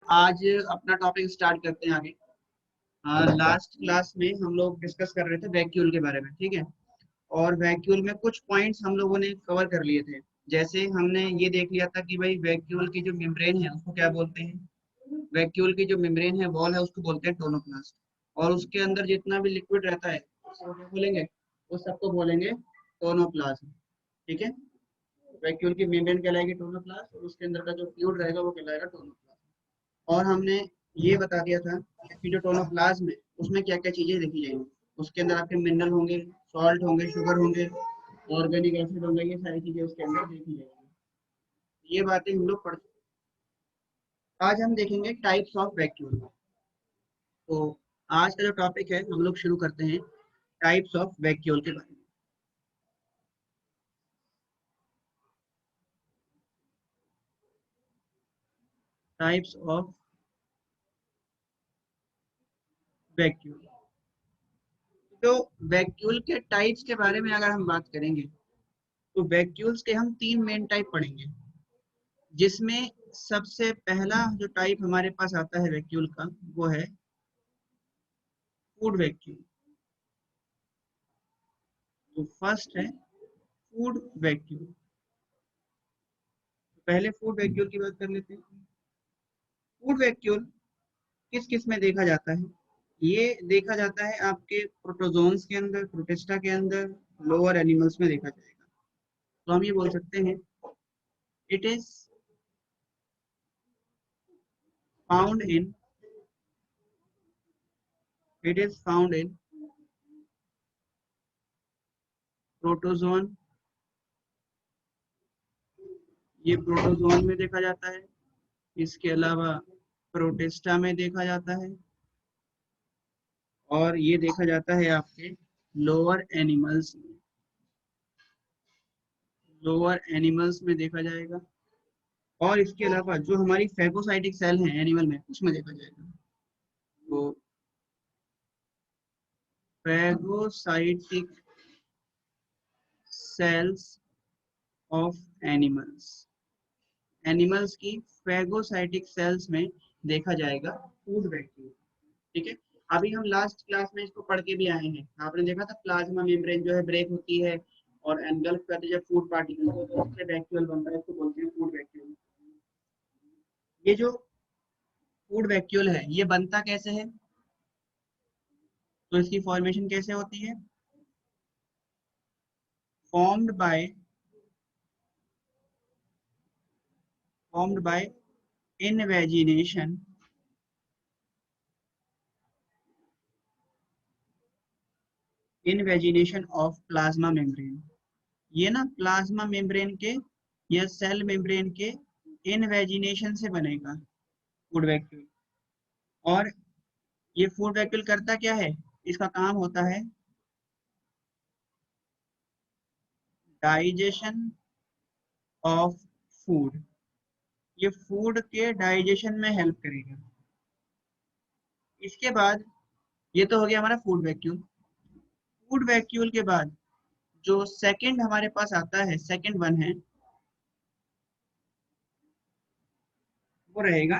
आज अपना topic start करते हैं आगे। लास्ट क्लास में हम लोग डिस्कस कर रहे थे वैक्यूल के बारे में, ठीक है। और वैक्यूल में कुछ पॉइंट्स हम लोगों ने कवर कर लिए थे। जैसे हमने ये देख लिया था कि भाई वैक्यूल की जो मेम्ब्रेन है उसको क्या बोलते हैं। वैक्यूल की जो मेम्ब्रेन है, वॉल है, उसको बोलते हैं टोनोप्लास्ट। और उसके अंदर जितना भी लिक्विड रहता है उसको क्या बोलेंगे, उस सबको बोलेंगे टोनोप्लास्ट, ठीक है। वैक्यूल की मेम्ब्रेन कहलाएगी टोनोप्लास्ट और उसके अंदर का जो फ्लूइड रहेगा वो कहलाएगा टोनोप्लास्ट। और हमने ये बता दिया था कि जो टोनोप्लाज्म है उसमें क्या क्या चीजें देखी जाएंगी। उसके अंदर आपके मिनरल होंगे, सॉल्ट होंगे, शुगर होंगे, ऑर्गेनिक एसिड होंगे, ये सारी चीजें उसके अंदर देखी जाएंगी। ये बातें हम लोग पढ़ आज हम देखेंगे टाइप्स ऑफ वैक्यूल। तो आज का जो टॉपिक है हम लोग शुरू करते हैं टाइप्स ऑफ वैक्यूल के बारे में। Types of vacuole. तो वैक्यूल के टाइप्स के बारे में अगर हम बात करेंगे तो वैक्यूल्स के हम तीन मेन टाइप पढ़ेंगे, जिसमें सबसे पहला जो टाइप हमारे पास आता है वैक्यूल का वो है फूड वैक्यूल। तो फर्स्ट है फूड वैक्यूल। पहले फूड वैक्यूल की बात कर लेते हैं। फूड वैक्यूल किस किस में देखा जाता है। ये देखा जाता है आपके प्रोटोजोन्स के अंदर, प्रोटिस्टा के अंदर, लोअर एनिमल्स में देखा जाएगा। तो हम ये बोल सकते हैं it is found in it is found in protozoan. ये प्रोटोजोन में देखा जाता है। इसके अलावा प्रोटिस्टा में देखा जाता है और ये देखा जाता है आपके लोअर एनिमल्स में। लोअर एनिमल्स में देखा जाएगा और इसके अलावा जो हमारी फैगोसाइटिक सेल हैं एनिमल में उसमें देखा जाएगा। तो phagocytic cells of animals, animals की फैगोसाइटिक सेल्स में देखा जाएगा फूड वैक्यूल, ठीक है। अभी हम लास्ट क्लास में इसको पढ़ के भी आए हैं। आपने देखा था प्लाज्मा मेम्ब्रेन जो है ब्रेक होती है और एनगल्फ करती है फूड पार्टिकल को, तो उससे वैक्यूल बनता है, इसको बोलते हैं फूड वैक्यूल। ये जो फूड वैक्यूल है ये बनता कैसे है, तो इसकी फॉर्मेशन कैसे होती है। Formed by invagination of plasma membrane. ये ना प्लाज्मा मेम्ब्रेन के या सेल मेम्ब्रेन के इनवेजिनेशन से बनेगा फूड वैक्यूल। और ये फूड वैक्यूल करता क्या है, इसका काम होता है डाइजेशन ऑफ फूड। ये फूड के डाइजेशन में हेल्प करेगा। इसके बाद ये तो हो गया हमारा फूड वैक्यूल। फूड वैक्यूल के बाद जो सेकंड हमारे पास आता है, सेकंड वन है, वो रहेगा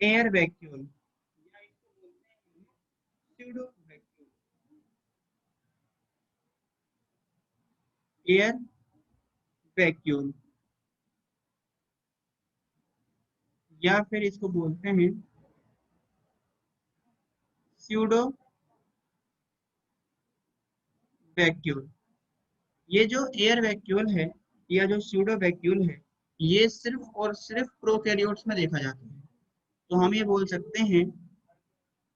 एयर वैक्यूल या इसको बोलते हैं स्यूडो वैक्यूल। एयर वैक्यूल या फिर इसको बोलते हैं स्यूडो वैक्यूल। ये जो एयर वैक्यूल है या जो स्यूडो वैक्यूल है ये सिर्फ और सिर्फ प्रोकैरियोट्स में देखा जाता है। तो हम ये बोल सकते हैं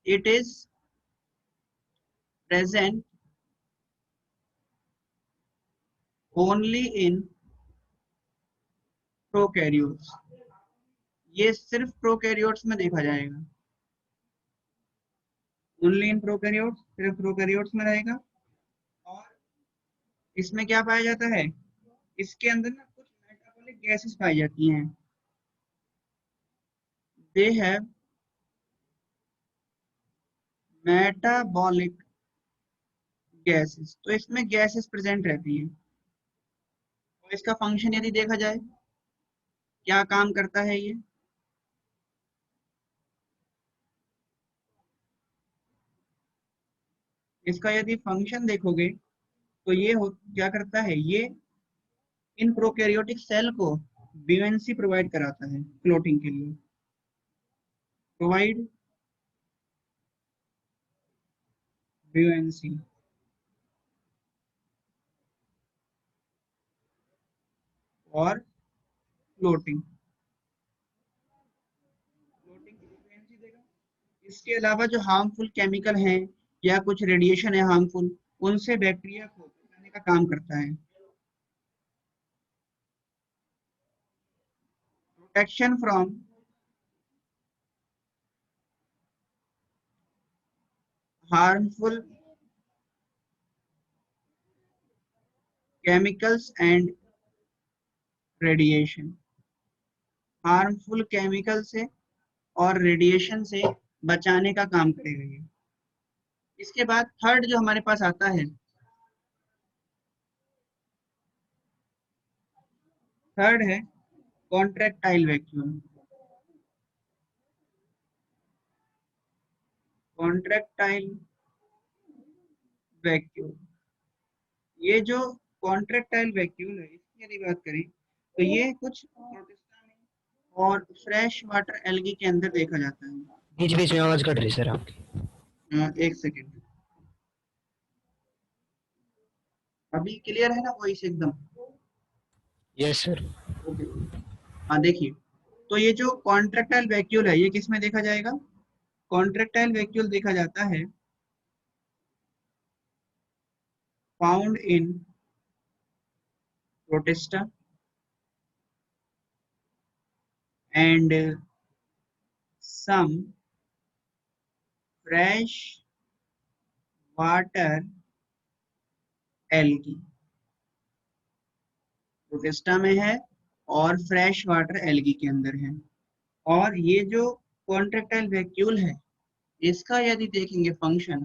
it is present only in prokaryotes. ये सिर्फ प्रोकैरियोट्स में देखा जाएगा। ओनली इन प्रोकैरियोट्स, सिर्फ प्रोकैरियोट्स में रहेगा। और इसमें क्या पाया जाता है, इसके अंदर ना कुछ मेटाबॉलिक गैसेस पाई जाती हैं। दे हैव मेटाबॉलिक गैसेस, तो इसमें गैसेस प्रेजेंट रहती हैं। और इसका फंक्शन यदि देखा जाए क्या काम करता है ये, इसका यदि फंक्शन देखोगे तो ये क्या करता है, ये इन प्रोकैरियोटिक सेल को बीएनसी प्रोवाइड कराता है क्लोटिंग के लिए। प्रोवाइड बीएनसी और क्लोटिंग, क्लोटिंग के लिए बीएनसी देगा। इसके अलावा जो हार्मफुल केमिकल हैं या कुछ रेडिएशन है हार्मफुल, उनसे बैक्टीरिया को बचाने का काम करता है। Protection from harmful chemicals and radiation, harmful chemical से और रेडिएशन से बचाने का काम करेगा ये। इसके बाद थर्ड जो हमारे पास आता है, थर्ड है कॉन्ट्रैक्टाइल वैक्यूम। कॉन्ट्रैक्टाइल वैक्यूम, ये जो कॉन्ट्रैक्टाइल वैक्यूम है, इसकी यदि बात करें तो ये कुछ प्रोटिस्टा में और फ्रेश वाटर एल्गी के अंदर देखा जाता है। बीच बीच में आवाज कट रही सर आपकी। एक सेकेंड, अभी क्लियर है ना वॉइस एकदम? Yes sir. ओके। हाँ देखिए, तो ये जो कॉन्ट्रैक्टाइल वैक्यूल है ये किस में देखा जाएगा? कॉन्ट्रैक्टाइल वैक्यूल देखा जाता है found in protista and some fresh water algae. Protista में है और फ्रेश वाटर एल्गी के अंदर है। और ये जो कॉन्ट्रैक्टाइल वैक्यूल है, इसका यदि देखेंगे फंक्शन,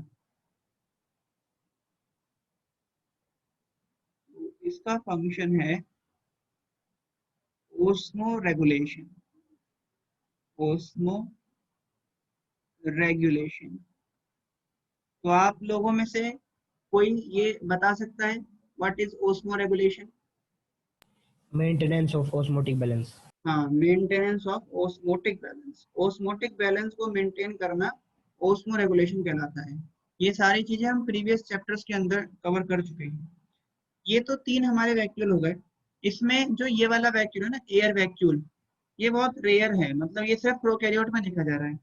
तो इसका फंक्शन है ओस्मो रेगुलेशन, ओस्मो रेगुलेशन। तो आप लोगों में से कोई ये बता सकता है what is osmoregulation? Maintenance of osmotic balance. हाँ, maintenance of osmotic balance. Osmotic balance को मेंटेन करना ओस्मो रेगुलेशन कहलाता है। ये सारी चीजें हम प्रीवियस चैप्टर्स के अंदर कवर कर चुके हैं। ये तो तीन हमारे वैक्यूल हो गए। इसमें जो ये वाला वैक्यूल है ना, एयर वैक्यूल, ये बहुत रेयर है, मतलब ये सिर्फ प्रोकैरियोट में देखा जा रहा है।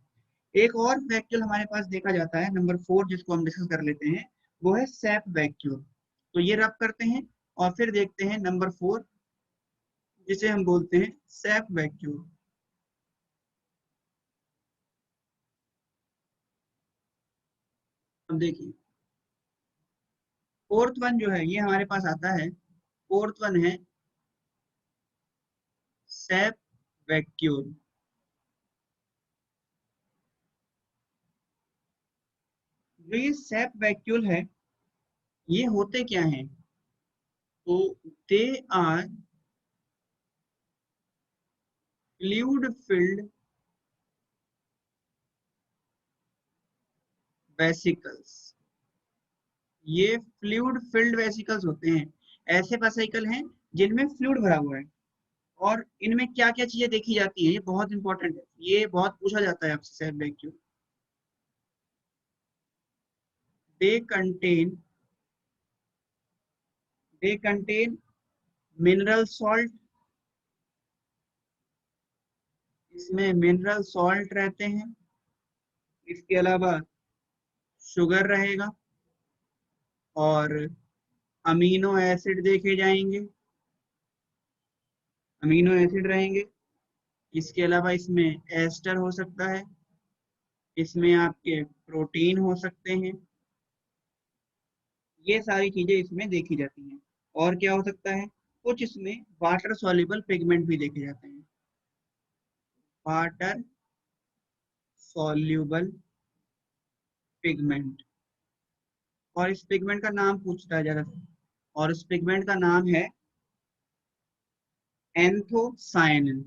एक और वैक्यूल हमारे पास देखा जाता है नंबर 4, जिसको हम डिस्कस कर लेते हैं, वो है सैप वैक्यूल। तो ये रब करते हैं और फिर देखते हैं नंबर 4, जिसे हम बोलते हैं सैप वैक्यूल। अब देखिए, फोर्थ वन जो है ये हमारे पास आता है, फोर्थ वन है सैप वैक्यूल। जो ये सैप वैक्यूल है, ये होते क्या हैं? तो they are fluid filled vesicles. ये फ्लूइड फिल्ड वेसिकल्स होते हैं, ऐसे वेसिकल हैं जिनमें फ्लूइड भरा हुआ है। और इनमें क्या क्या चीजें देखी जाती है, ये बहुत इंपॉर्टेंट है, ये बहुत पूछा जाता है आपसे SAP vacuole. They contain they contain mineral salt, इसमें मिनरल सॉल्ट रहते हैं। इसके अलावा शुगर रहेगा और अमीनो एसिड देखे जाएंगे, अमीनो एसिड रहेंगे। इसके अलावा इसमें एस्टर हो सकता है, इसमें आपके प्रोटीन हो सकते हैं। ये सारी चीजें इसमें देखी जाती हैं। और क्या हो सकता है, कुछ इसमें वाटर सॉल्युबल पिगमेंट भी देखे जाते हैं, वाटर सॉल्युबल पिगमेंट। और इस पिगमेंट का नाम पूछता है जरा सा, और इस पिगमेंट का नाम है एंथोसायनिन।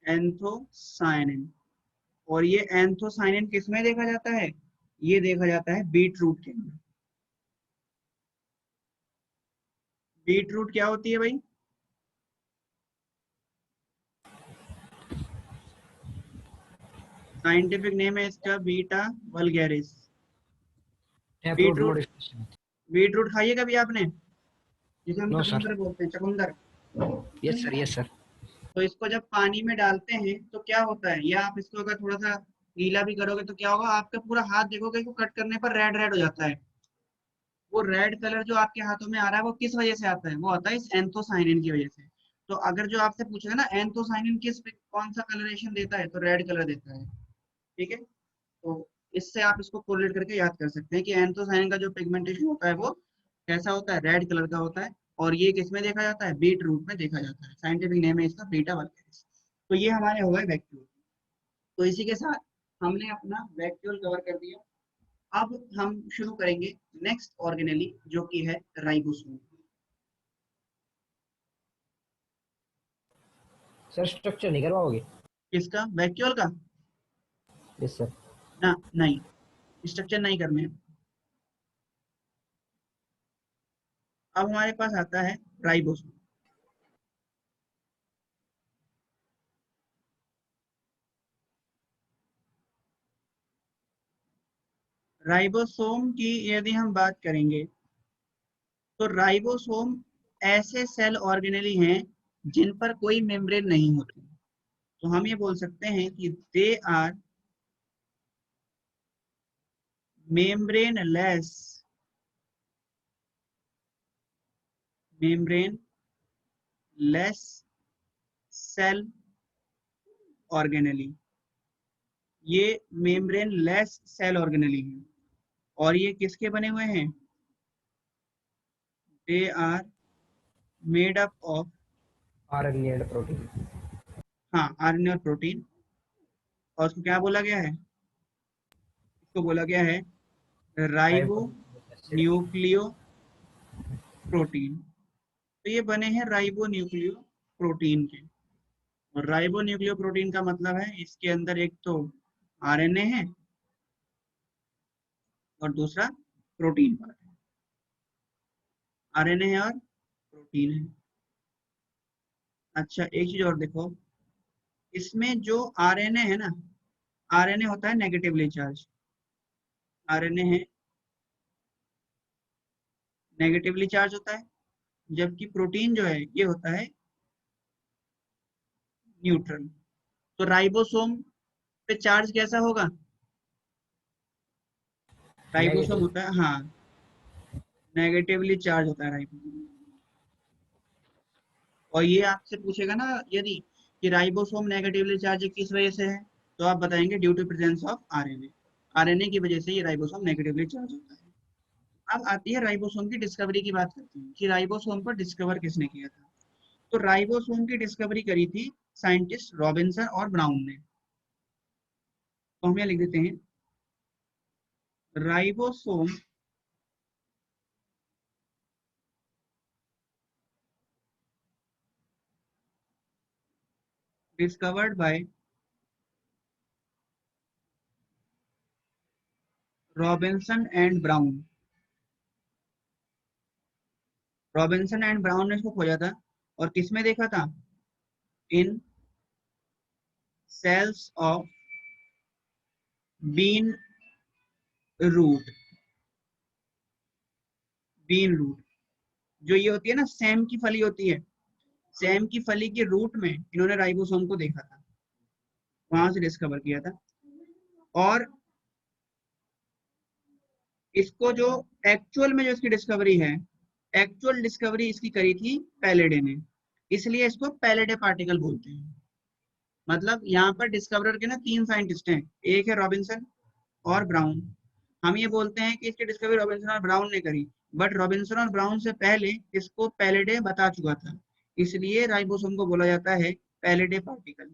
एंथोसायनिन। और ये एंथोसाइनिन किस में देखा जाता है? ये देखा जाता है बीट रूट के अंदर। बीट रूट क्या होती है भाई? साइंटिफिक नेम है इसका beta vulgaris. Tap beet root root, modification. Beet root खाइए कभी आपने, जिसे हम नो सर। चकुंदर बोलते हैं, चकुंदर। Yes sir, yes sir. तो इसको जब पानी में डालते हैं तो क्या होता है, या आप इसको अगर थोड़ा सा गीला भी करोगे तो क्या होगा, आपका पूरा हाथ देखोगे कि कट करने पर रेड रेड हो जाता है। वो रेड कलर जो आपके हाथों में आ रहा है वो किस वजह से आता है? वो आता है इस एंथोसाइनिन की वजह से। तो अगर जो आपसे पूछेगा ना एंथोसाइनिन कौन सा कलरेशन देता है, तो रेड कलर देता है। ठीक है, तो इससे आप इसको कोरिलेट करके याद कर सकते हैं कि एंथोसाइनिन का जो पिगमेंटेशन होता है वो कैसा होता है, रेड कलर का होता है। और ये किस में देखा जाता है? बीट रूट में देखा जाता है। साइंटिफिक नेम है इसका बीटा वल्गैरिस। तो ये हमारे हो गए वैक्यूल। तो इसी के साथ हमने अपना वैक्यूल कवर कर दिया। अब हम शुरू करेंगे नेक्स्ट ऑर्गेनेली, जो कि है राइबोसोम। सर स्ट्रक्चर नहीं करवाओगे? किसका? वैक्यूल का? Yes sir. ना, नहीं, स्ट्रक्चर नहीं करने हैं। अब हमारे पास आता है राइबोसोम। राइबोसोम की यदि हम बात करेंगे तो राइबोसोम ऐसे सेल ऑर्गेनेली हैं जिन पर कोई मेम्ब्रेन नहीं होती। तो हम ये बोल सकते हैं कि they are membrane less, membrane less cell organelle. ये मेम्ब्रेन लेस सेल ऑर्गेनेली हैं। और ये किसके बने हुए हैं? They are made up of, RNA and protein. हाँ, आरएनए और प्रोटीन। और उसको क्या बोला गया है? इसको बोला गया है ribo ribonucleic acid. Nucleo protein. तो ये बने हैं राइबो न्यूक्लियो प्रोटीन के। और राइबो न्यूक्लियो प्रोटीन का मतलब है इसके अंदर एक तो आरएनए है और दूसरा प्रोटीन पार्ट है। आरएनए है और प्रोटीन है। अच्छा, एक चीज और देखो, इसमें जो आरएनए है ना, आरएनए होता है नेगेटिवली चार्ज। आरएनए है नेगेटिवली चार्ज होता है, जबकि प्रोटीन जो है ये होता है न्यूट्रल। तो राइबोसोम पे चार्ज कैसा होगा? Ribosome negative. होता है, हाँ, नेगेटिवली चार्ज होता है राइबोसोम। और ये आपसे पूछेगा ना यदि कि राइबोसोम नेगेटिवली चार्ज किस वजह से है, तो आप बताएंगे due to presence of RNA. RNA की वजह से ये राइबोसोम नेगेटिवली चार्ज होता है। अब आती है राइबोसोम की डिस्कवरी की बात करते हैं कि राइबोसोम को डिस्कवर किसने किया था। तो राइबोसोम की डिस्कवरी करी थी साइंटिस्ट रॉबिन्सन और ब्राउन ने। तो हम यहाँ लिख देते हैं ribosome discovered by Robinson and Brown. Robinson and Brown ने इसको खोजा था और किसमें देखा था? In cells of bean root. Bean root, जो ये होती है ना, सेम की फली होती है, सेम की फली के रूट में इन्होंने राइबोसोम को देखा था, वहां से डिस्कवर किया था। और इसको जो एक्चुअल में जो इसकी डिस्कवरी है, एक्चुअल डिस्कवरी इसकी करी थी पैलेडे ने, इसलिए इसको पैलेडे पार्टिकल बोलते हैं। मतलब यहाँ पर डिस्कवरर के ना तीन साइंटिस्ट हैं, एक है रॉबिन्सन और ब्राउन। हम ये बोलते हैं कि इसकी डिस्कवरी रॉबिन्सन और ब्राउन ने करी, बट रॉबिन्सन और ब्राउन से पहले इसको पैलेडे बता चुका था, इसलिए राइबोसोम को बोला जाता है पैलेडे पार्टिकल।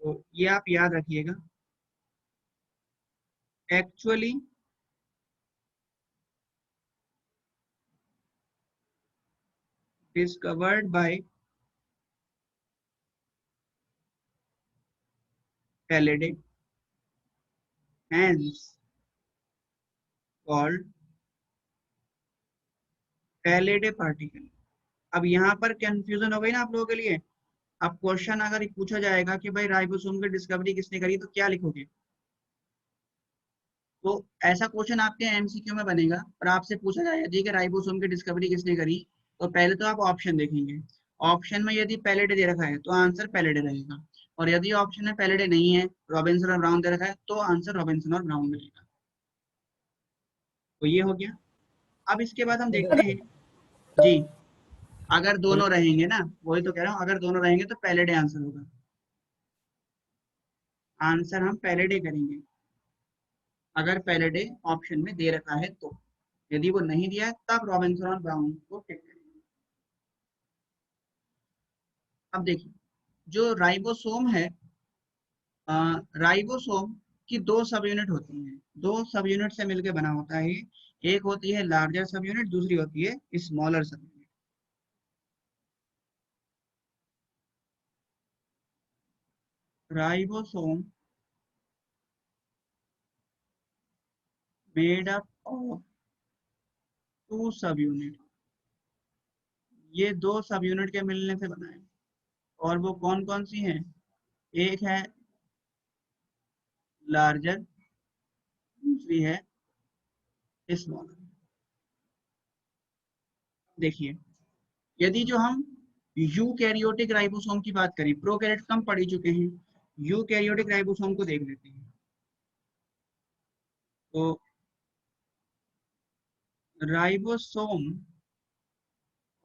तो ये आप याद रखिएगा, actually discovered by Palade hence called Palade particle. अब यहाँ पर कंफ्यूजन हो गई ना आप लोगों के लिए। अब क्वेश्चन अगर पूछा जाएगा कि भाई राइबोसोम की डिस्कवरी किसने करी तो क्या लिखोगे? तो ऐसा क्वेश्चन आपके एमसीक्यू में बनेगा और आपसे पूछा जाएगा जी कि राइबोसोम की डिस्कवरी किसने करी, तो पहले तो आप ऑप्शन देखेंगे। ऑप्शन में यदि पैलेडे दे रखा है तो आंसर पैलेडे रहेगा, और यदि ऑप्शन में पैलेडे नहीं है, रॉबिन्सन और ब्राउन दे रखा है, तो आंसर रॉबिन्सन और ब्राउन रहेगा। तो ये हो गया। अब इसके बाद हम देखते हैं जी, अगर दोनों रहेंगे ना, वही तो कह रहा हूँ, अगर दोनों रहेंगे तो पैलेडे आंसर होगा। आंसर हम पैलेडे करेंगे अगर पैलेडे ऑप्शन में दे रखा है तो। यदि वो नहीं दिया है तब रॉबिन्सन और ब्राउन को टिक करेंगे। अब देखिए, जो राइबोसोम है, राइबोसोम की दो सब यूनिट होती हैं, दो सब यूनिट से मिलकर बना होता है। एक होती है लार्जर सब यूनिट, दूसरी होती है smaller sub unit. Ribosome made up of two sub unit, ये दो सब यूनिट के मिलने से बना है। और वो कौन कौन सी हैं? एक है लार्जर, दूसरी है स्मॉलर। देखिए, यदि जो हम यूकैरियोटिक राइबोसोम की बात करें, प्रोकैरियोट कम पढ़ ही चुके हैं, यूकैरियोटिक राइबोसोम को देख लेते हैं। तो राइबोसोम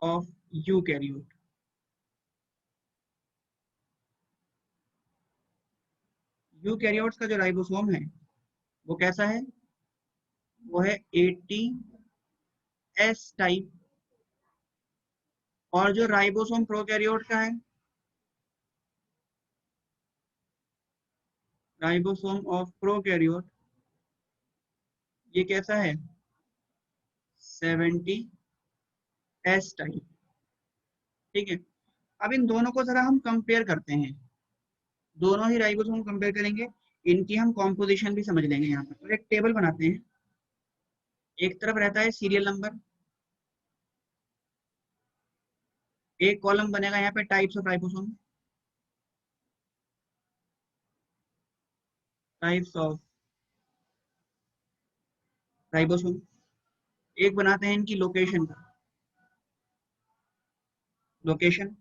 ऑफ यूकैरियोट, यूकैरियोट्स का जो राइबोसोम है वो कैसा है? वो है 80S टाइप। और जो राइबोसोम प्रोकैरियोट का है, राइबोसोम ऑफ प्रोकैरियोट, ये कैसा है? 70S type. ठीक है, अब इन दोनों को जरा हम कंपेयर करते हैं, दोनों ही राइबोसोम कंपेयर करेंगे, इनकी हम कॉम्पोजिशन भी समझ लेंगे। यहाँ पर तो एक टेबल बनाते हैं, एक तरफ रहता है सीरियल नंबर, एक कॉलम बनेगा यहाँ पे types of ribosome, types of ribosome. एक बनाते हैं इनकी लोकेशन का, लोकेशन।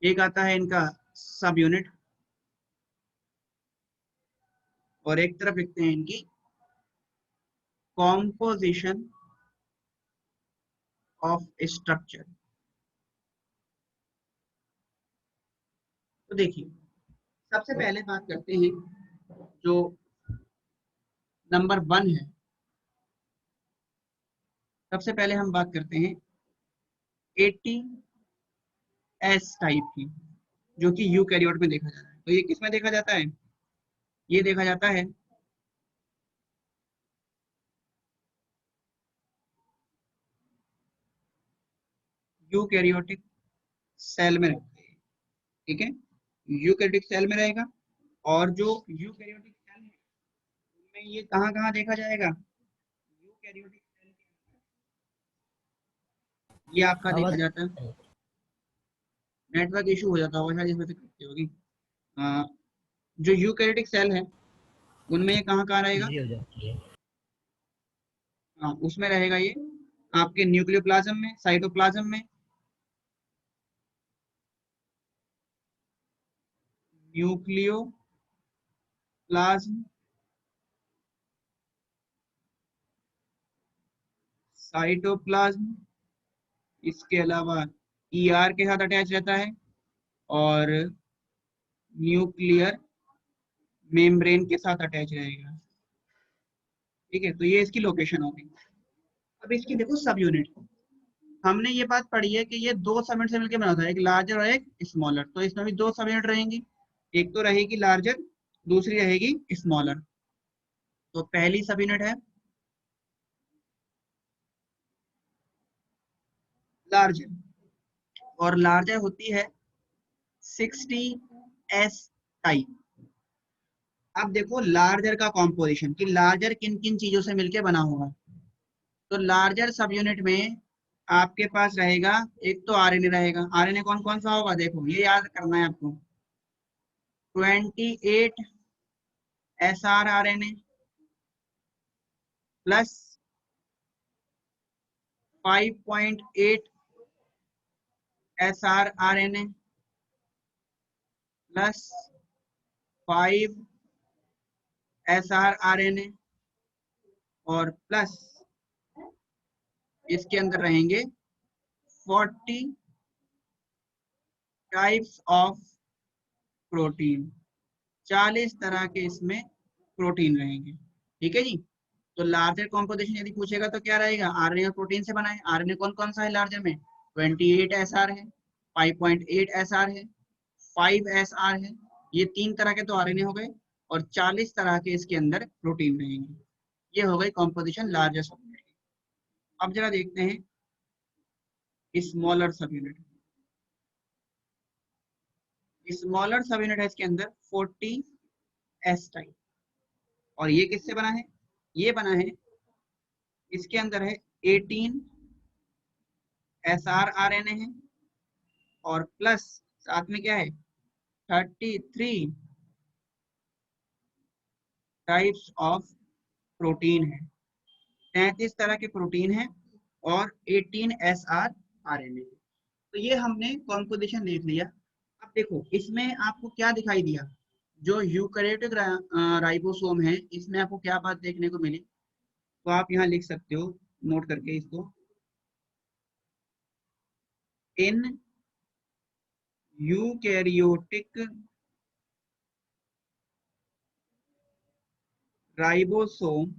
एक आता है इनका सब यूनिट, और एक तरफ लिखते हैं इनकी कॉम्पोजिशन ऑफ स्ट्रक्चर। तो देखिए, सबसे पहले बात करते हैं जो नंबर 1 है। सबसे पहले हम बात करते हैं 80S टाइप की, जो कि यूकैरियोट में देखा जाता है। तो ये किस में देखा जाता है? ये देखा जाता है यूकैरियोटिक सेल में रखते हैं। ठीक है, यूकैरियोटिक सेल में रहेगा। और जो यूकैरियोटिक सेल है उनमें ये कहाँ कहाँ देखा जाएगा? यूकैरियोटिक सेल के अंदर ये आपका देखा आवाज जाता है। नेटवर्क इशू हो जाता होगा शायद, इस वजह से करती होगी। अ, जो यूकैरियोटिक सेल है उनमें ये कहाँ कहाँ रहेगा? बिजी हो जाती है। हाँ, उसमें रहेगा ये आपके न्यूक्लियोप्लाज्म में, साइटोप्लाज्म में, न्यूक्लियोप्लाज्म, साइटोप्लाज्म, इसके अलावा ईआर के साथ अटैच रहता है, और न्यूक्लियर मेम्ब्रेन के साथ अटैच रहेगा। ठीक है, तो ये इसकी लोकेशन होगी। अब इसकी देखो सब यूनिट, हमने ये बात पढ़ी है कि ये दो सब यूनिट से मिलकर बना होता है, एक लार्जर और एक स्मॉलर। तो इसमें भी दो सब यूनिट रहेंगी, एक तो रहेगी लार्जर, दूसरी रहेगी स्मॉलर। तो पहली सब यूनिट है लार्जर, और लार्जर होती है 60S टाइप। अब देखो लार्जर का कॉम्पोजिशन कि लार्जर किन किन चीजों से मिलके बना होगा। तो लार्जर सब यूनिट में आपके पास रहेगा, एक तो आरएनए रहेगा। आरएनए कौन कौन सा होगा, देखो ये याद करना है आपको। 28 SR RNA plus 5.8 SR RNA plus 5 SR RNA और प्लस इसके अंदर रहेंगे 40 टाइप्स ऑफ प्रोटीन। 40 तरह के इसमें प्रोटीन रहेंगे। ठीक है जी। तो लार्जर कॉम्पोजिशन यदि पूछेगा तो क्या रहेगा, आरएनए और प्रोटीन से बना है। आरएनए कौन कौन सा है लार्जर में, 28 एसआर है, 5.8 एसआर है, 5 एसआर है। ये 3 तरह के तो आरएनए हो गए और 40 तरह के इसके अंदर प्रोटीन रहेंगे। ये हो गई कॉम्पोजिशन लार्जर सब यूनिट। अब जरा देखते हैं smaller sub unit. Smaller sub unit है इसके अंदर 40 एस टाइप। और ये किससे बना है, ये बना है, इसके अंदर है 18 एसआर आरएनए है और प्लस साथ में क्या है 33 टाइप्स ऑफ प्रोटीन है। 33 तरह के प्रोटीन है और 18 एसआर आरएनए। तो ये हमने कॉम्पोजिशन देख लिया। अब देखो इसमें आपको क्या दिखाई दिया, जो यूकैरियोटिक राइबोसोम है इसमें आपको क्या बात देखने को मिली। तो आप यहाँ लिख सकते हो नोट करके इसको, in eukaryotic ribosome,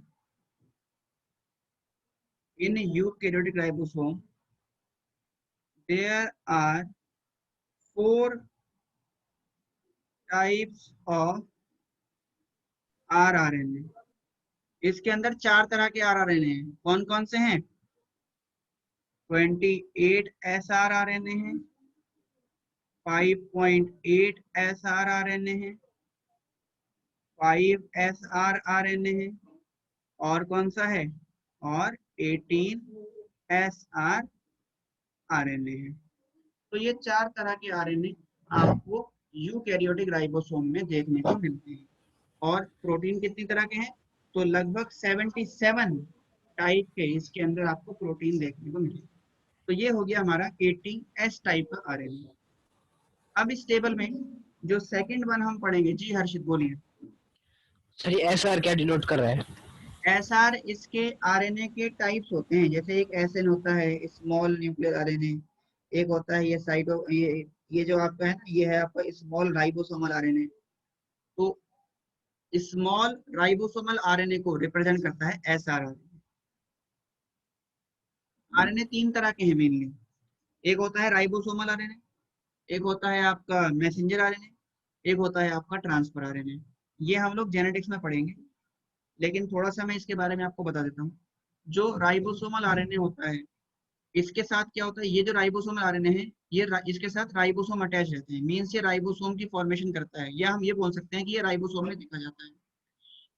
in eukaryotic ribosome there are 4 types of rRNA। इसके अंदर 4 तरह के rRNA हैं। कौन कौन से हैं, 28 srRNA है, 5.8 srRNA है, 5 srRNA है और कौन सा है, और 18 srRNA है। तो ये 4 तरह के आरएनए आपको यूकैरियोटिक राइबोसोम में देखने को मिलते हैं। और प्रोटीन कितनी तरह के हैं, तो लगभग 77 टाइप के इसके अंदर आपको प्रोटीन देखने को मिले। तो ये हो गया हमारा 80S टाइप का आरएनए। अब इस टेबल में जो सेकंड वन हम पढ़ेंगे, जी हर्षित बोलिए। सर ये एसआर क्या डिनोट कर रहा है? एसआर इसके आरएनए के टाइप्स होते हैं। जैसे एक एसएन होता है, स्मॉल न्यूक्लियर आरएनए। एक होता है ये साइटो, ये जो आपका है ना, ये है आपका स्मॉल राइबोसोमल आरएनए। तो स्मॉल राइबोसोमल आरएनए को रिप्रेजेंट करता है एसआरआरएनए। आरएनए 3 तरह के हैं मेनली। एक होता है राइबोसोमल आरएनए, एक होता है आपका मैसेंजर आरएनए, एक होता है आपका ट्रांसफर आरएनए। ये हम लोग जेनेटिक्स में पढ़ेंगे, लेकिन थोड़ा सा मैं इसके बारे में आपको बता देता हूँ। जो राइबोसोमल आरएनए होता है, इसके साथ क्या होता है, ये जो राइबोसोमल आरएनए है, ये इसके साथ राइबोसोम अटैच रहते हैं। मींस ये राइबोसोम की फॉर्मेशन करता है, या हम ये बोल सकते हैं कि ये राइबोसोम में देखा जाता है।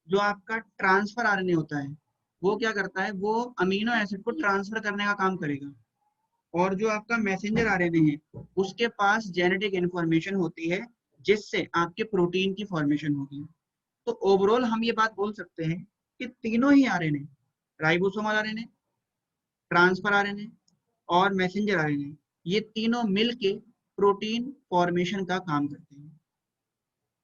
जो आपका ट्रांसफर आरएनए होता है, वो क्या करता है, वो अमीनो एसिड को ट्रांसफर करने का काम करेगा। और जो आपका मैसेंजर आरएनए है, उसके पास जेनेटिक इंफॉर्मेशन होती है, जिससे आपके प्रोटीन की फॉर्मेशन होगी। तो ओवरऑल हम ये बात बोल सकते हैं कि तीनों ही RNA, ribosomal RNA, transfer RNA और मैसेंजर आरएनए, ये तीनों मिलके प्रोटीन फॉर्मेशन का काम करते हैं।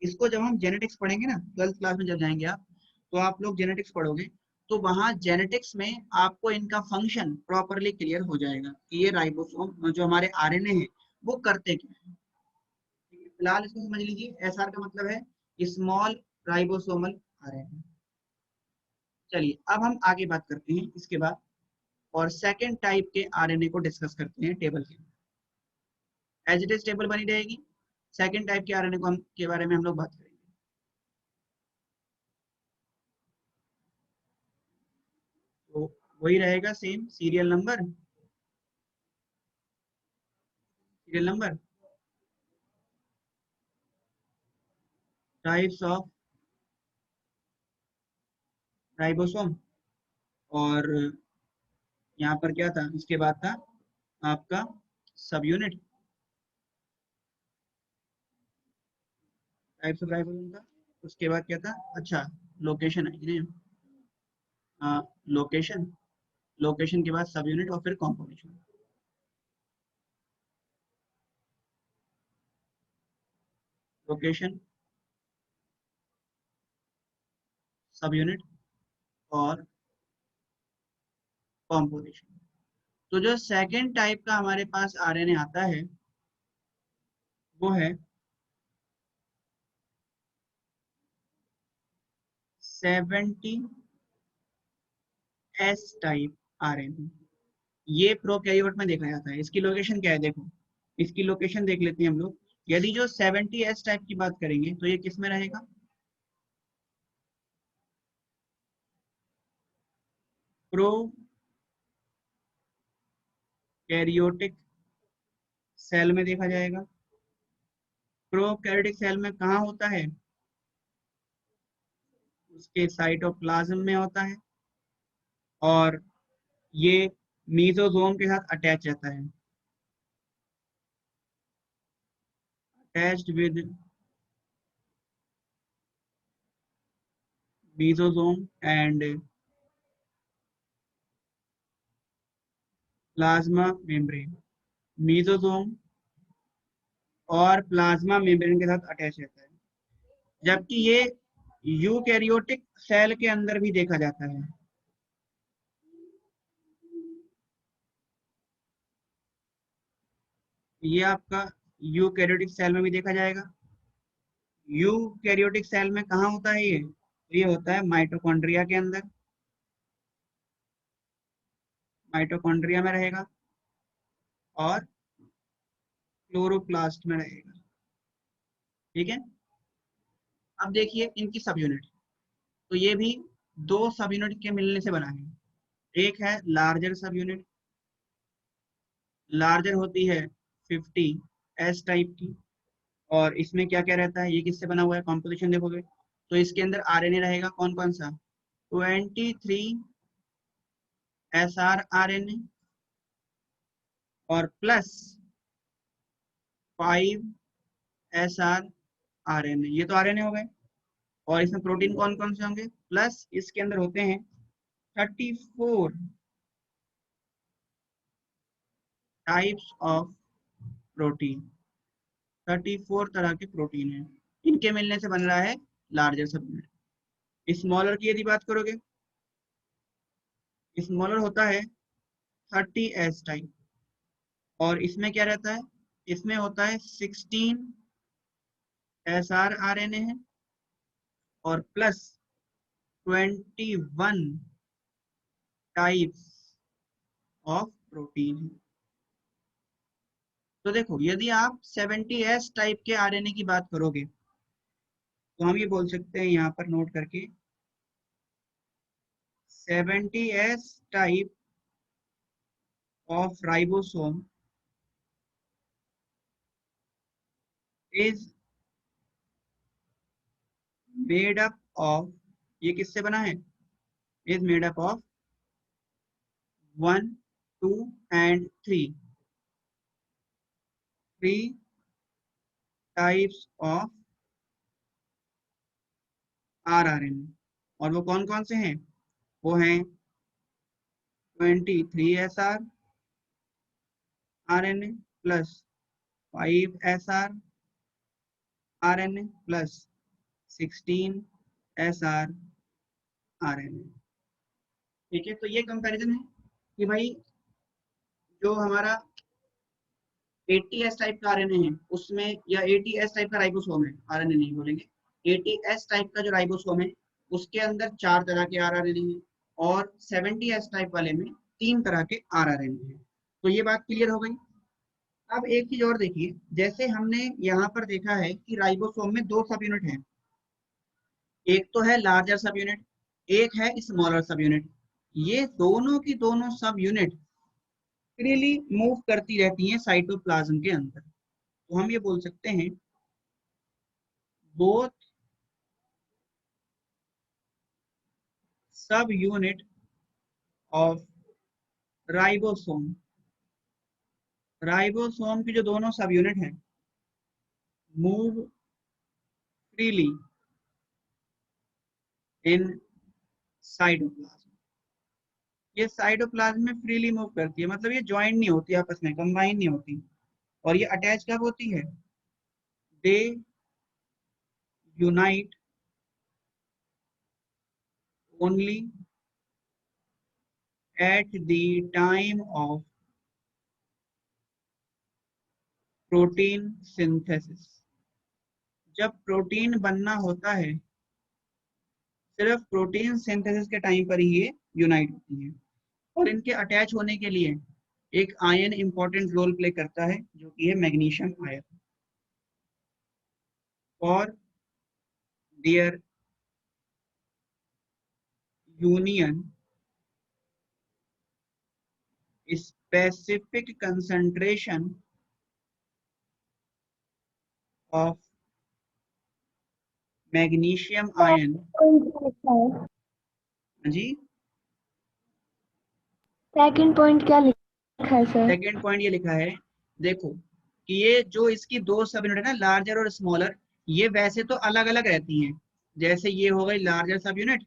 इसको जब हम जेनेटिक्स पढ़ेंगे ना, 12th क्लास में जब जाएंगे आप, तो आप लोग जेनेटिक्स पढ़ोगे, तो वहां जेनेटिक्स में आपको इनका फंक्शन प्रॉपरली क्लियर हो जाएगा कि ये राइबोसोम जो हमारे आरएनए हैं वो करते क्या है। फिलहाल इसको समझ लीजिए, एसआर का मतलब है स्मॉल राइबोसोमल आरएनए। चलिए अब हम आगे बात करते हैं इसके बाद, और सेकेंड टाइप के आरएनए को डिस्कस करते हैं टेबल के। एज इट इज टेबल बनी रहेगी। सेकेंड टाइप के आरएनए को हम के बारे में हम लोग बात करेंगे। तो वही रहेगा same, serial number, types of ribosome, और यहाँ पर क्या था, इसके बाद था आपका सब यूनिट, टाइप्स ऑफ राइबोसोम था। उसके बाद क्या था, अच्छा लोकेशन है, हाँ लोकेशन, लोकेशन के बाद सब यूनिट और फिर कॉम्पोजिशन। लोकेशन, सब यूनिट और कॉम्पोजिशन। तो जो सेकंड टाइप का हमारे पास आरएनए आता है वो है 70 एस टाइप आरएनए। ये प्रोकैरियोट में देखा जाता है। इसकी लोकेशन क्या है, देखो इसकी लोकेशन देख लेते हैं हम लोग। यदि जो 70 एस टाइप की बात करेंगे तो ये किस में रहेगा, प्रोकैरियोटिक सेल में देखा जाएगा। प्रोकैरियोटिक सेल में कहाँ होता है, उसके साइटोप्लाज्म में होता है, और ये मीसोसोम के साथ अटैच रहता है, attached with mesosome and plasma membrane. Mesosome और प्लाज्मा मेम्ब्रेन के साथ अटैच रहता है, जबकि ये यूकैरियोटिक सेल के अंदर भी देखा जाता है। ये आपका यूकैरियोटिक सेल में भी देखा जाएगा। यूकैरियोटिक सेल में कहाँ होता है ये होता है माइटोकॉन्ड्रिया के अंदर, माइटोकॉन्ड्रिया में रहेगा और क्लोरोप्लास्ट में रहेगा। ठीक है, अब देखिए इनकी सब यूनिट। तो ये भी दो सब यूनिट के मिलने से बना है। एक है लार्जर सब यूनिट, लार्जर होती है 50 एस टाइप की, और इसमें क्या क्या रहता है, ये किससे बना हुआ है, कॉम्पोजिशन देखोगे तो इसके अंदर आरएनए रहेगा, कौन कौन सा, 23 एसआर आरएनए और प्लस 5 एसआर आरएनए। ये तो आरएनए हो गए, और इसमें प्रोटीन कौन कौन से होंगे, प्लस इसके अंदर होते हैं 34 टाइप्स ऑफ प्रोटीन। 34 तरह के प्रोटीन है, इनके मिलने से बन रहा है लार्जर सब यूनिट। स्मॉलर की यदि बात करोगे, स्मॉलर होता है 30 एस टाइप, और इसमें क्या रहता है, इसमें होता है 16 S R R N A है, और प्लस 21 टाइप्स ऑफ प्रोटीन है। तो देखो यदि आप 70 एस टाइप के आरएनए की बात करोगे तो हम ये बोल सकते हैं यहाँ पर नोट करके, 70 S type of ribosome is made up of, ये किससे बना है, is made up of 1 2 and 3 types of rRNA। और वो कौन कौन से हैं, वो हैं 23 SR RNA plus 5 SR RNA plus 16 SR RNA। ठीक है, तो ये कंपैरिजन है कि भाई जो हमारा 80 एस टाइप का आरएनए है उसमें, या 80 एस टाइप का राइबोसोम है, आरएनए नहीं बोलेंगे, 80 एस टाइप का जो राइबोसोम है उसके अंदर 4 तरह के आरआरएनए हैं, और 70 एस टाइप वाले में 3 तरह के आरआरएनए हैं। तो ये बात क्लियर हो गई। अब एक चीज और देखिए, जैसे हमने यहाँ पर देखा है कि राइबोसोम में दो सब यूनिट हैं, एक तो है लार्जर सब यूनिट, एक है स्मॉलर सब यूनिट। ये दोनों की दोनों सब यूनिट फ्रीली मूव करती रहती हैं साइटोप्लाज्म के अंदर। तो हम ये बोल सकते हैं both सब यूनिट ऑफ राइबोसोम, राइबोसोम की जो दोनों सब यूनिट हैं मूव फ्रीली इन साइटोप्लाज्म, ये साइटोप्लाज्म में फ्रीली मूव करती है, मतलब ये ज्वाइन नहीं होती, आपस में कंबाइन नहीं होती। और ये अटैच कब होती है? दे unite only at the time of protein synthesis, जब प्रोटीन बनना होता है सिर्फ प्रोटीन सिंथेसिस के टाइम पर ही ये यूनाइट होती है। और इनके अटैच होने के लिए एक आयन इंपॉर्टेंट रोल प्ले करता है जो कि है मैग्नीशियम आयन। और their union specific concentration of magnesium ion, जी सेकंड पॉइंट क्या लिखा है सर? सेकेंड पॉइंट ये लिखा है, देखो कि ये जो इसकी दो सब यूनिट है ना, लार्जर और स्मॉलर, ये वैसे तो अलग अलग रहती हैं, जैसे ये हो गई लार्जर सब यूनिट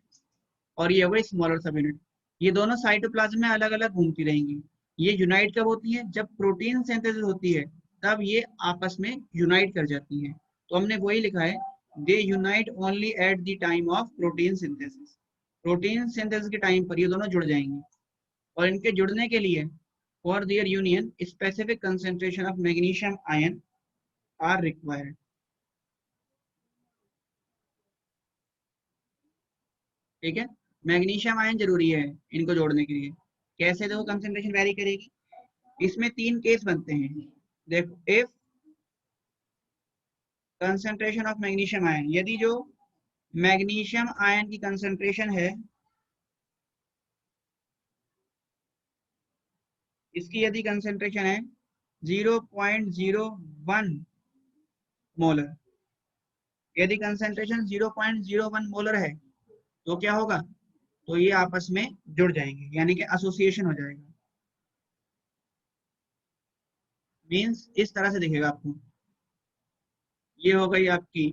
और ये हो गई स्मॉलर सब यूनिट, ये दोनों साइटोप्लाज्म में अलग अलग घूमती रहेंगी। ये यूनाइट कब होती है? जब प्रोटीन सिंथेसिस होती है, तब ये आपस में यूनाइट कर जाती हैं। तो हमने वही लिखा है, दे unite only at the time of protein synthesis, protein synthesis के टाइम पर ये दोनों जुड़ जाएंगी। और इनके जुड़ने के लिए for their union specific concentration of magnesium ion are required. ठीक है, मैग्नीशियम आयन जरूरी है इनको जोड़ने के लिए। कैसे? देखो कंसेंट्रेशन वेरी करेगी, इसमें तीन केस बनते हैं। देखो, if concentration of magnesium ion, यदि जो मैग्नीशियम आयन की कंसेंट्रेशन है इसकी यदि कंसेंट्रेशन है 0.01 मोलर, यदि कंसेंट्रेशन 0.01 मोलर है तो क्या होगा? तो ये आपस में जुड़ जाएंगे, यानी कि एसोसिएशन हो जाएगा। मींस इस तरह से दिखेगा आपको, ये हो गई आपकी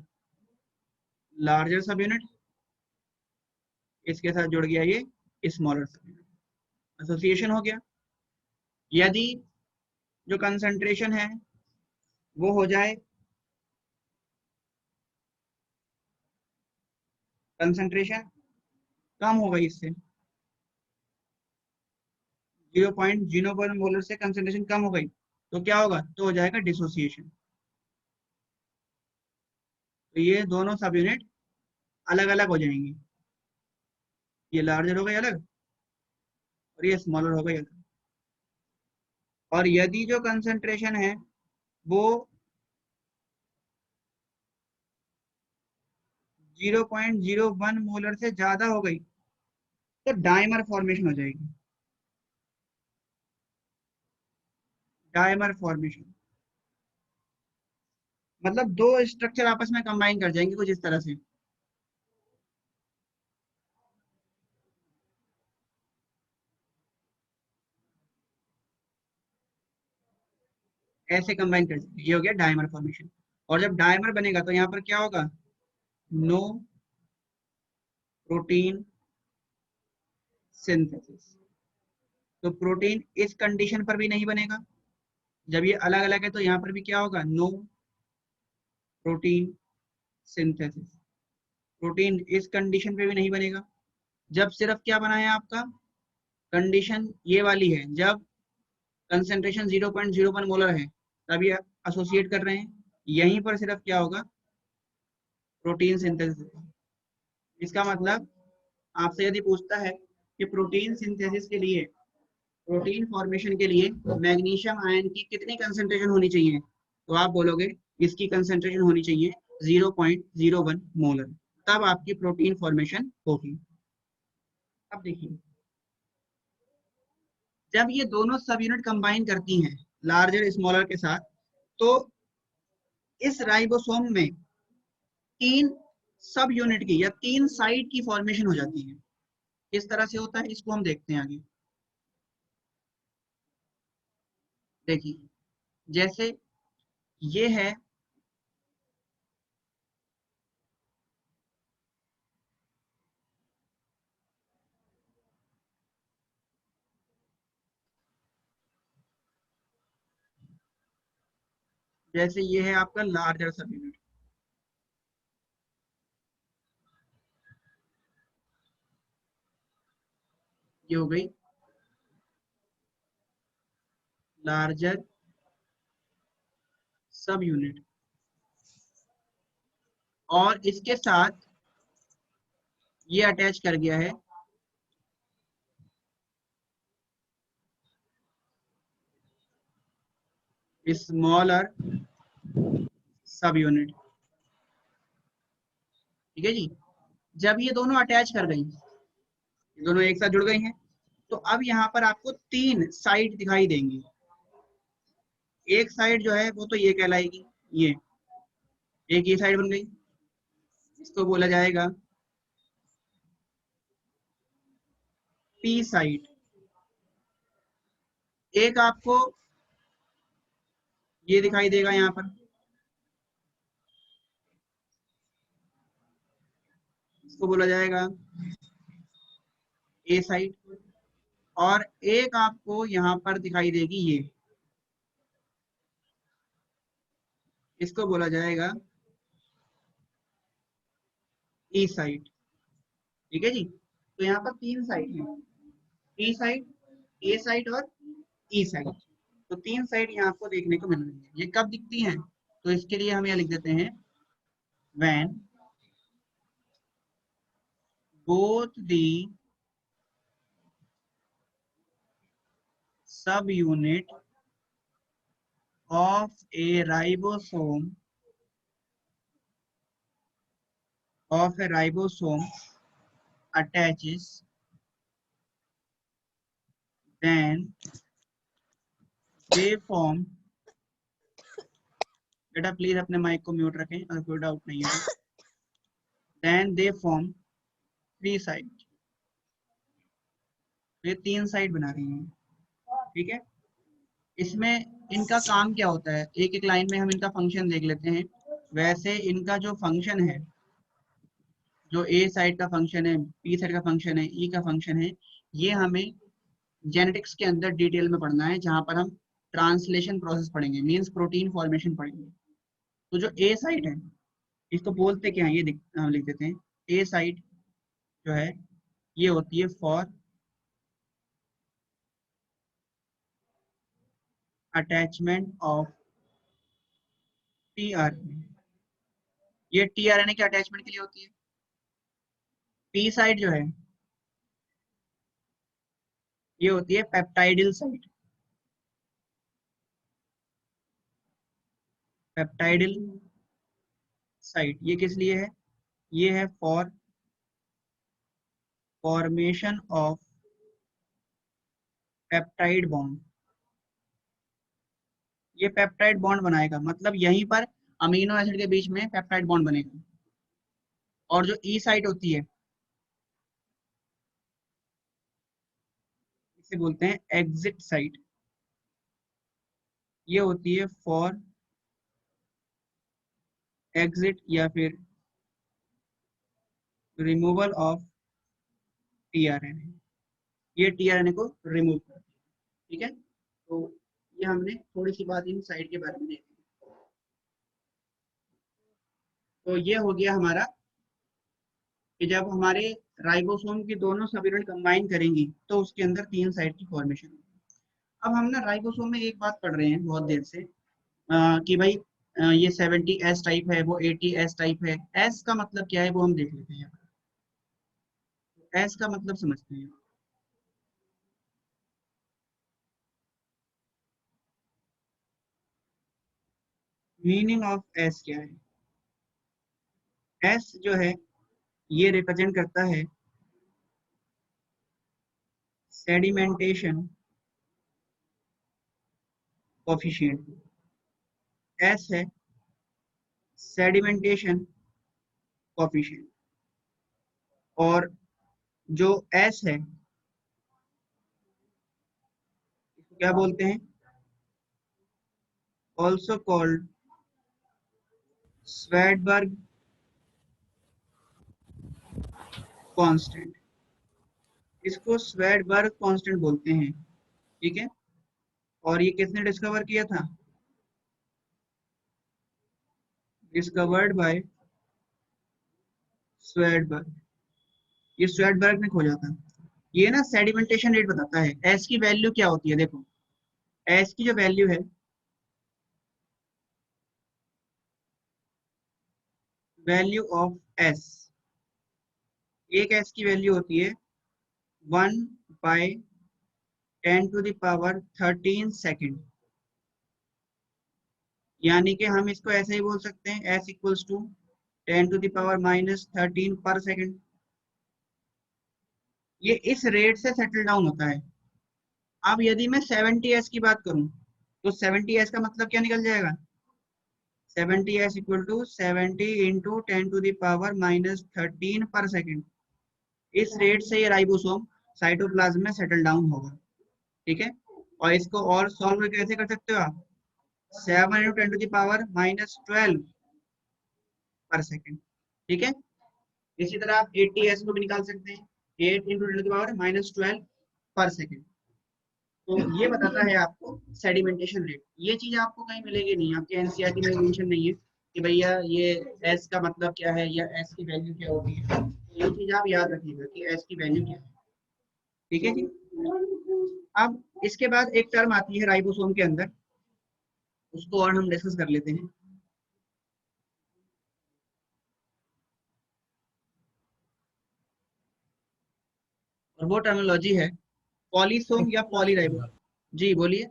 लार्जर सब यूनिट, इसके साथ जुड़ गया ये स्मॉलर सब यूनिट, एसोसिएशन हो गया। यदि जो कंसंट्रेशन है वो हो जाए, कंसंट्रेशन कम हो गई इससे 0.01 मोलर से कंसंट्रेशन कम हो गई, तो क्या होगा? तो हो जाएगा डिसोसिएशन। तो ये दोनों सब यूनिट अलग अलग हो जाएंगी, ये लार्जर हो गई अलग और ये स्मॉलर हो गई अलग। और यदि जो कंसंट्रेशन है वो 0.01 मोलर से ज्यादा हो गई तो डायमर फॉर्मेशन हो जाएगी, डायमर फॉर्मेशन मतलब दो स्ट्रक्चर आपस में कंबाइन कर जाएंगे कुछ इस तरह से। ऐसे कंबाइन कर जाएंगे, ये हो गया डायमर फॉर्मेशन। और जब डायमर बनेगा तो यहाँ पर क्या होगा? No protein synthesis. तो प्रोटीन इस कंडीशन पर भी नहीं बनेगा, जब ये अलग अलग है तो यहाँ पर भी क्या होगा? No protein synthesis. प्रोटीन इस कंडीशन पे भी नहीं बनेगा, जब सिर्फ क्या बना है आपका? कंडीशन ये वाली है, जब कंसेंट्रेशन 0.01 मोलर है तब ये एसोसिएट कर रहे हैं, यहीं पर सिर्फ क्या होगा? Protein synthesis. इसका मतलब आपसे यदि पूछता है कि प्रोटीन सिंथेसिस के लिए, प्रोटीन फॉर्मेशन के लिए मैग्नीशियम आयन की कितनी कंसेंट्रेशन होनी चाहिए, तो आप बोलोगे इसकी कंसेंट्रेशन होनी चाहिए 0.01 मोलर, तब आपकी प्रोटीन फॉर्मेशन होगी। अब देखिए, जब ये दोनों सब यूनिट कंबाइन करती हैं लार्जर स्मॉलर के साथ, तो इस राइबोसोम में तीन सब यूनिट की या तीन साइट की फॉर्मेशन हो जाती है। किस तरह से होता है इसको हम देखते हैं आगे। देखिए जैसे ये है जैसे ये है आपका लार्जर सब यूनिट, ये हो गई लार्जर सब यूनिट, और इसके साथ ये अटैच कर गया है स्मॉलर सब यूनिट। ठीक है जी। जब ये दोनों अटैच कर गई, ये दोनों एक साथ जुड़ गई हैं, तो अब यहाँ पर आपको 3 साइड दिखाई देंगी। एक साइड जो है वो तो ये कहलाएगी, ये एक ये साइड बन गई, इसको बोला जाएगा पी साइड। एक आपको ये दिखाई देगा यहाँ पर, इसको बोला जाएगा ए साइड, और एक आपको यहाँ पर दिखाई देगी ये, इसको बोला जाएगा ई साइड। ठीक है जी। तो यहाँ पर 3 साइड है, पी साइड, ए साइड और ई साइड। तो 3 साइड यहाँ आपको देखने को मिल रही है। ये कब दिखती हैं? तो इसके लिए हम यहाँ लिख देते हैं when both the subunit of a ribosome attaches, then they form, बेटा प्लीज अपने माइक को म्यूट रखें अगर कोई डाउट नहीं है। then they form 3 साइड, ये 3 साइड बना रही हैं। ठीक है। इसमें इनका काम क्या होता है, एक एक लाइन में हम इनका फंक्शन देख लेते हैं। वैसे इनका जो फंक्शन है, जो ए साइड का फंक्शन है, पी साइड का फंक्शन है, ई का फंक्शन है, ये हमें जेनेटिक्स के अंदर डिटेल में पढ़ना है, जहां पर हम ट्रांसलेशन प्रोसेस पढ़ेंगे, मींस प्रोटीन फॉर्मेशन पढ़ेंगे। तो जो ए साइड है, इसको बोलते क्या है ये हम लिख देते हैं। ए साइड जो है ये होती है फॉर अटैचमेंट ऑफ टीआरएनए, ये टीआरएनए के अटैचमेंट के लिए होती है। पी साइड जो है ये होती है पेप्टाइडिल साइट, पेप्टाइडिल साइट ये किस लिए है? ये है for formation of peptide bond. ये पेप्टाइड बॉन्ड बनाएगा, मतलब यहीं पर अमीनो एसिड के बीच में पेप्टाइड बॉन्ड बनेगा। और जो ई साइट होती है इसे बोलते हैं एग्जिट साइट, ये होती है फॉर एग्जिट या फिर रिमूवल ऑफ टीआरएनए, ये टीआरएनए को रिमूव कर। ठीक है। तो ये हमने थोड़ी सी बात इन साइड के बारे में देखी। तो ये हो गया हमारा कि जब हमारे राइबोसोम की दोनों सब यूनिट कंबाइन करेंगी तो उसके अंदर 3 साइड की फॉर्मेशन होगी। अब हम ना राइबोसोम में एक बात पढ़ रहे हैं बहुत देर से, कि भाई ये 70S टाइप है, वो 80S टाइप है। एस का मतलब क्या है वो हम देख लेते हैं। एस का मतलब समझते हैं। मीनिंग ऑफ एस क्या है? एस जो है ये रिप्रेजेंट करता है सेडिमेंटेशन कोफिशिएंट। एस है सेडिमेंटेशन कोफिशिएंट। और जो एस है इसको क्या बोलते हैं, ऑल्सो कॉल्ड स्वेडबर्ग कांस्टेंट, इसको स्वेडबर्ग कांस्टेंट बोलते हैं, ठीक है। और ये किसने डिस्कवर किया था, डिस्कवर्ड बाय स्वेडबर्ग, ये स्वेडबर्ग ने खोजा था। ये ना सेडिमेंटेशन रेट बताता है, एस की वैल्यू क्या होती है, देखो एस की जो वैल्यू है, वैल्यू ऑफ एस, एक एस की वैल्यू होती है 1/10⁻13 सेकेंड, यानी कि हम इसको ऐसे ही बोल सकते हैं एस इक्वल्स टू 10⁻−13 पर सेकेंड। ये इस रेट से सेटल डाउन होता है। अब यदि मैं 70s की बात करूं तो 70s का मतलब क्या निकल जाएगा, 70s इक्वल टू 70 इंटू 10⁻−13 पर सेकेंड। इस रेट से ये राइबोसोम साइटोप्लाज्म में सेटल डाउन होगा, ठीक है। और इसको और सॉल्व कैसे कर सकते हो आप, 7 इंटू 10⁻−12 पर सेकेंड, ठीक है। इसी तरह आप 80s को भी निकाल सकते हैं, 8 इंटू 10⁻−12 पर सेकेंड। तो ये बताता है आपको सेडिमेंटेशन रेट। ये चीज आपको कहीं मिलेगी नहीं, आपके एनसीईआरटी में मेंशन नहीं है कि भैया ये एस का मतलब क्या है या एस की वैल्यू क्या होती है। ये चीज आप याद रखिएगा कि एस की वैल्यू क्या है, ठीक है जी। अब इसके बाद एक टर्म आती है राइबोसोम के अंदर, उसको और हम डिस्कस कर लेते हैं। और वो टर्मिनोलॉजी है पॉलीसोम या पॉलीराइबो। जी बोलिए।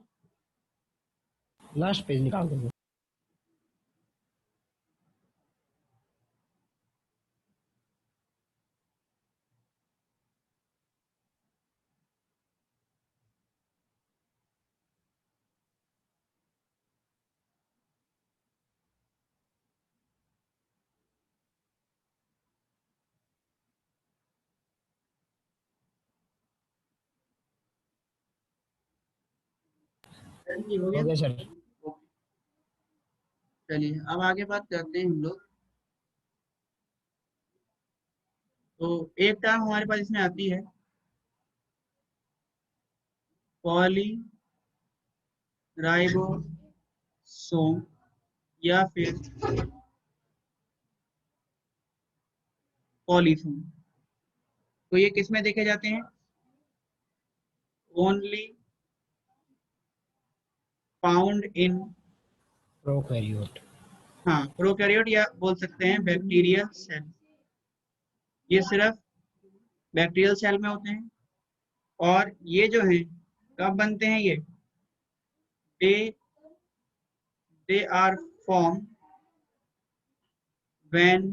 लास्ट पेज निकाल दो। हो हो गया। गया सर। चलिए अब आगे बात करते हैं हम लोग। तो एक टर्म हमारे पास इसमें आती है पॉलीराइबोसोम या फिर पॉलीसोम। तो ये किस में देखे जाते हैं, ओनली फाउंड इन, प्रोकैरियोट। हाँ प्रोकैरियोट या बोल सकते हैं बैक्टीरियल सेल। ये सिर्फ बैक्टीरियल सेल में होते हैं। और ये जो है कब बनते हैं, ये they they are form when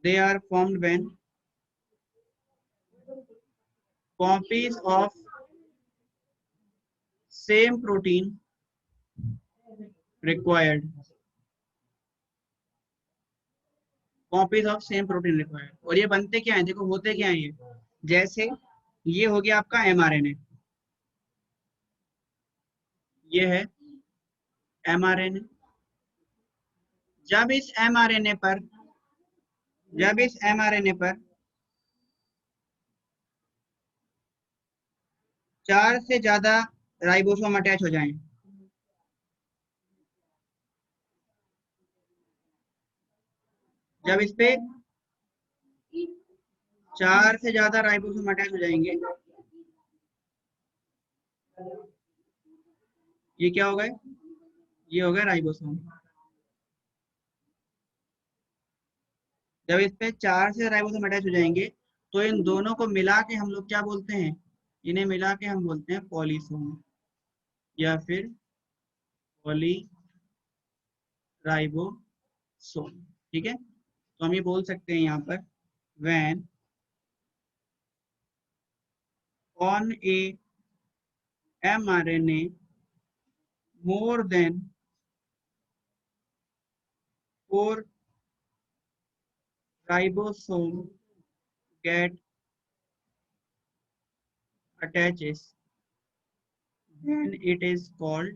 they are formed when copies of same protein required, copies of same protein required. और ये बनते क्या है, देखो होते क्या है ये, जैसे ये हो गया आपका एमआरएनए, ये है एमआरएनए। जब इस एमआरएनए पर जब इस एमआरएनए पर 4 से ज्यादा राइबोसोम अटैच हो जाएं, जब इस पे 4 से ज्यादा राइबोसोम अटैच हो जाएंगे, ये क्या होगा, ये होगा राइबोसोम। जब इस पे 4 से राइबोसोम अटैच हो जाएंगे तो इन दोनों को मिला के हम लोग क्या बोलते हैं, इन्हें मिला के हम बोलते हैं पॉलीसोम या फिर पॉलीराइबोसोम, ठीक है। तो हम ये बोल सकते हैं यहाँ पर when on A mRNA more than 4 ribosome get attaches, then it is called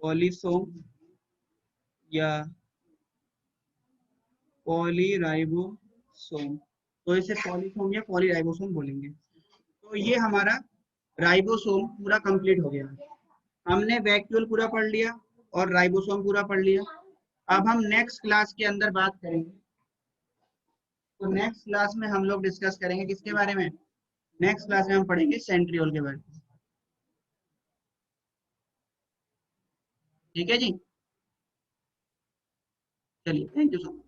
polysome या पॉलीराइबोसोम। तो इसे पॉलीसोम या पॉलीराइबोसोम बोलेंगे। तो ये हमारा राइबोसोम पूरा कंप्लीट हो गया। हमने वैक्यूल पूरा पढ़ लिया और राइबोसोम पूरा पढ़ लिया। अब हम नेक्स्ट क्लास के अंदर बात करेंगे। तो नेक्स्ट क्लास में हम लोग डिस्कस करेंगे किसके बारे में? नेक्स्ट क्लास में हम पढ़ेंगे सेंट्रियोल के बारे में। ठीक है जी, चलिए, थैंक यू सो मच।